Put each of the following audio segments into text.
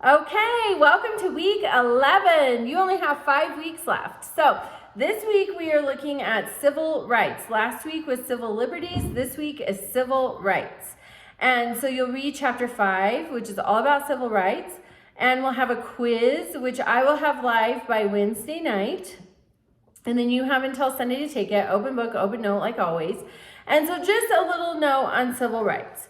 Okay, welcome to week 11. You only have 5 weeks left. So this week we are looking at civil rights. Last week was civil liberties. This week is civil rights. And so you'll read chapter 5, which is all about civil rights. And we'll have a quiz, which I will have live by Wednesday night. And then you have until Sunday to take it. Open book, open note, like always. And so just a little note on civil rights.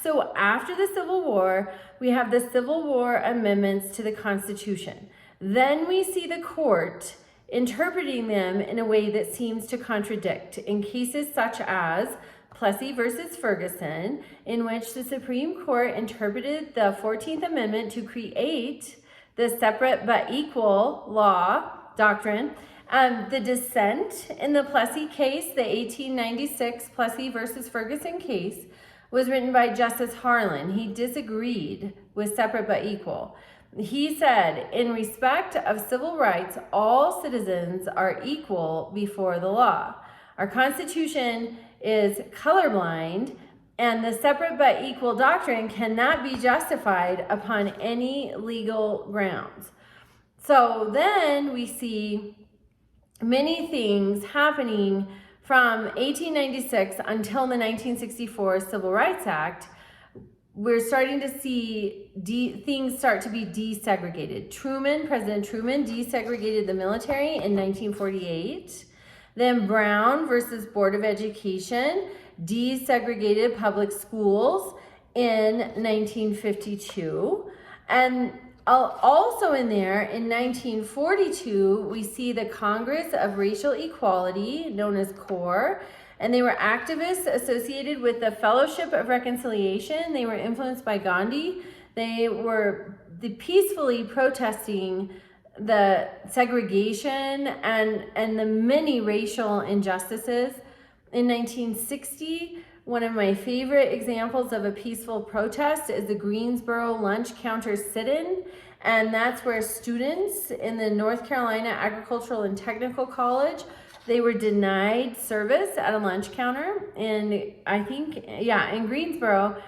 So after the Civil War, we have the Civil War amendments to the Constitution. Then we see the court interpreting them in a way that seems to contradict in cases such as Plessy versus Ferguson, in which the Supreme Court interpreted the 14th Amendment to create the separate but equal law doctrine. The dissent in the Plessy case, the 1896 Plessy versus Ferguson case, was written by Justice Harlan. He disagreed with separate but equal. He said, in respect of civil rights, all citizens are equal before the law. Our Constitution is colorblind, and the separate but equal doctrine cannot be justified upon any legal grounds. So then we see many things happening from 1896 until the 1964 Civil Rights Act. We're starting to see things start to be desegregated. President Truman desegregated the military in 1948. Then Brown versus Board of Education desegregated public schools in 1952. And also in there, in 1942, we see the Congress of Racial Equality, known as CORE, and they were activists associated with the Fellowship of Reconciliation. They were influenced by Gandhi. They were peacefully protesting the segregation and the many racial injustices. In 1960, one of my favorite examples of a peaceful protest is the Greensboro lunch counter sit-in, and that's where students in the North Carolina Agricultural and Technical College, they were denied service at a lunch counter in Greensboro,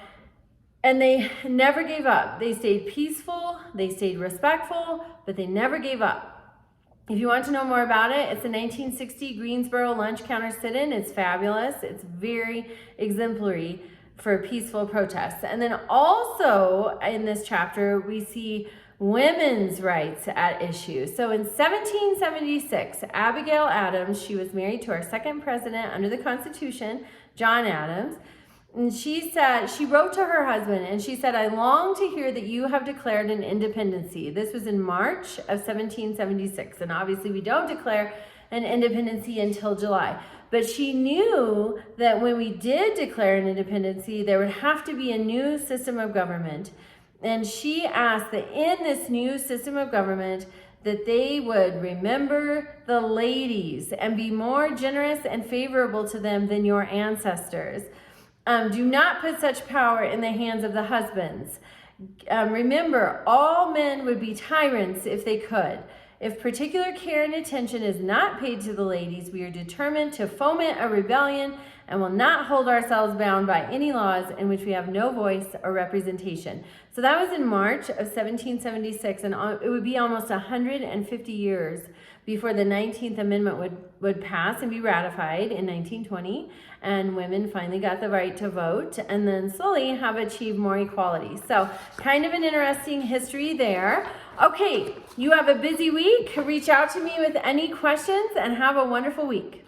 and they never gave up. They stayed peaceful, they stayed respectful, but they never gave up. If you want to know more about it, it's the 1960 Greensboro lunch counter sit-in. It's fabulous. It's very exemplary for peaceful protests. And then also in this chapter, we see women's rights at issue. So in 1776, Abigail Adams, she was married to our second president under the Constitution, John Adams. And she wrote to her husband and she said, I long to hear that you have declared an independency. This was in March of 1776. And obviously we don't declare an independency until July. But she knew that when we did declare an independency, there would have to be a new system of government. And she asked that in this new system of government, that they would remember the ladies and be more generous and favorable to them than your ancestors. Do not put such power in the hands of the husbands. Remember, all men would be tyrants if they could. If particular care and attention is not paid to the ladies, we are determined to foment a rebellion and will not hold ourselves bound by any laws in which we have no voice or representation. So that was in March of 1776, and it would be almost 150 years before the 19th Amendment would pass and be ratified in 1920, and women finally got the right to vote, and then slowly have achieved more equality. So kind of an interesting history there. Okay, you have a busy week. Reach out to me with any questions and have a wonderful week.